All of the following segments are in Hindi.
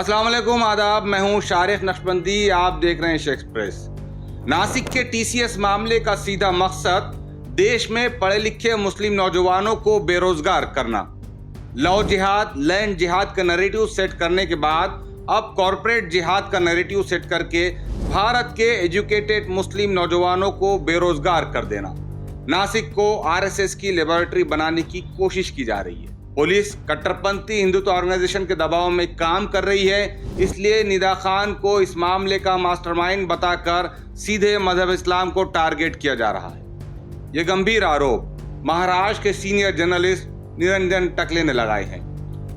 अस्सलाम वालेकुम, आदाब। मैं हूं शारिक नक्शबंदी, आप देख रहे हैं शेख एक्सप्रेस। नासिक के टीसीएस मामले का सीधा मकसद देश में पढ़े लिखे मुस्लिम नौजवानों को बेरोजगार करना। लव जिहाद, लैंड जिहाद का नैरेटिव सेट करने के बाद अब कॉरपोरेट जिहाद का नैरेटिव सेट करके भारत के एजुकेटेड मुस्लिम नौजवानों को बेरोजगार कर देना। नासिक को आरएसएस की लेबोरेटरी बनाने की कोशिश की जा रही है। पुलिस कट्टरपंथी हिंदुत्व ऑर्गेनाइजेशन के दबाव में काम कर रही है, इसलिए निदा खान को इस मामले का मास्टरमाइंड बताकर सीधे मजहब इस्लाम को टारगेट किया जा रहा है। ये गंभीर आरोप महाराष्ट्र के सीनियर जर्नलिस्ट निरंजन टकले ने लगाए हैं।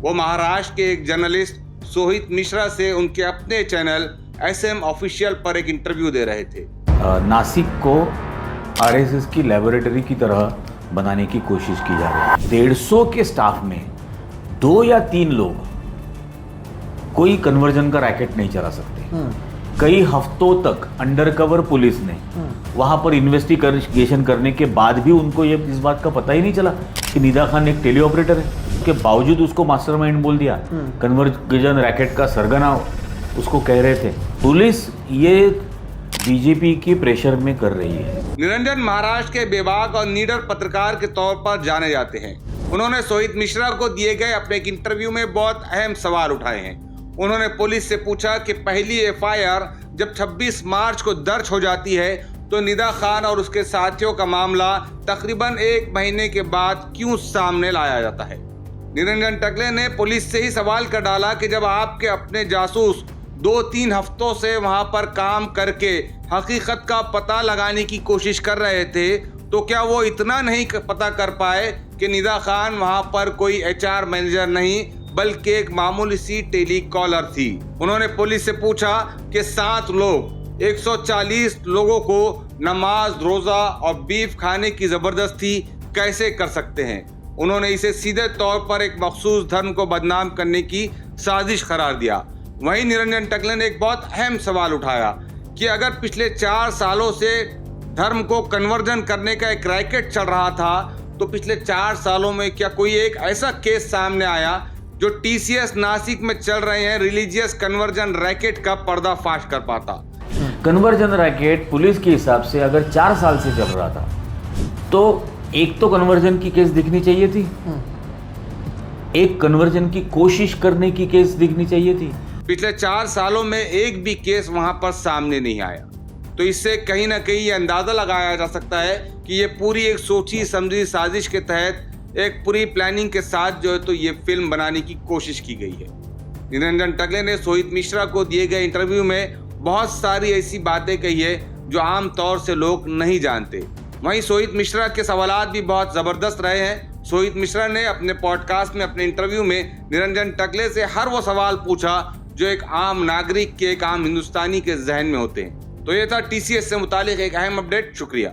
वो महाराष्ट्र के एक जर्नलिस्ट सोहित मिश्रा से उनके अपने चैनल एसएम ऑफिशियल पर एक इंटरव्यू दे रहे थे। नासिक को आरएसएस की लेबोरेटरी की तरह बनाने की कोशिश की जा रही है। 150 के स्टाफ में 2 या 3 लोग कोई कन्वर्जन का रैकेट नहीं चला सकते। कई हफ्तों तक अंडरकवर पुलिस ने वहां पर इन्वेस्टिगेशन करने के बाद भी उनको ये इस बात का पता ही नहीं चला कि निदा खान एक टेली ऑपरेटर है। उसके बावजूद उसको मास्टरमाइंड बोल दिया। कन्वर्जन रैकेट का सरगना उसको कह रहे थे। पुलिस ये बीजेपी की प्रेशर में कर रही है। निरंजन महाराष्ट्र के बेबाक और नीडर पत्रकार के तौर पर जाने जाते हैं। उन्होंने सोहित मिश्रा को दिए गए अपने एक इंटरव्यू में बहुत अहम सवाल उठाए हैं। उन्होंने पुलिस से पूछा कि पहली एफआईआर जब 26 मार्च को दर्ज हो जाती है तो निदा खान और उसके साथियों का मामला तकरीबन 1 महीने के बाद क्यों सामने लाया जाता है। निरंजन टकले ने पुलिस से ही सवाल कर डाला कि जब आपके अपने जासूस 2-3 हफ्तों से वहां पर काम करके हकीकत का पता लगाने की कोशिश कर रहे थे तो क्या वो इतना नहीं पता कर पाए कि निदा खान वहां पर कोई एचआर मैनेजर नहीं बल्कि एक मामूली सी टेली कॉलर थी। उन्होंने पुलिस से पूछा कि 7 लोग 140 लोगों को नमाज, रोजा और बीफ खाने की जबरदस्ती कैसे कर सकते हैं। उन्होंने इसे सीधे तौर पर एक मखसूस धर्म को बदनाम करने की साजिश करार दिया। वहीं निरंजन टकले ने एक बहुत अहम सवाल उठाया कि अगर पिछले 4 सालों से धर्म को कन्वर्जन करने का एक रैकेट चल रहा था तो पिछले 4 सालों में क्या कोई एक ऐसा केस सामने आया जो टीसीएस नासिक में चल रहे हैं रिलीजियस कन्वर्जन रैकेट का पर्दाफाश कर पाता। कन्वर्जन रैकेट पुलिस के हिसाब से अगर 4 साल से चल रहा था तो एक तो कन्वर्जन की केस दिखनी चाहिए थी, एक कन्वर्जन की कोशिश करने की केस दिखनी चाहिए थी। पिछले 4 सालों में एक भी केस वहां पर सामने नहीं आया, तो इससे कहीं ना कहीं ये अंदाजा लगाया जा सकता है कि ये पूरी एक सोची समझी साजिश के तहत एक पूरी प्लानिंग के साथ जो है तो ये फिल्म बनाने की कोशिश की गई है। निरंजन टकले ने सोहित मिश्रा को दिए गए इंटरव्यू में बहुत सारी ऐसी बातें कही है जो आम तौर से लोग नहीं जानते। वहीं सोहित मिश्रा के सवालात भी बहुत जबरदस्त रहे हैं। सोहित मिश्रा ने अपने पॉडकास्ट में, अपने इंटरव्यू में निरंजन टकले से हर वो सवाल पूछा जो एक आम नागरिक के, एक आम हिंदुस्तानी के जहन में होते हैं। तो ये था टीसीएस से मुतालिक एक अहम अपडेट। शुक्रिया।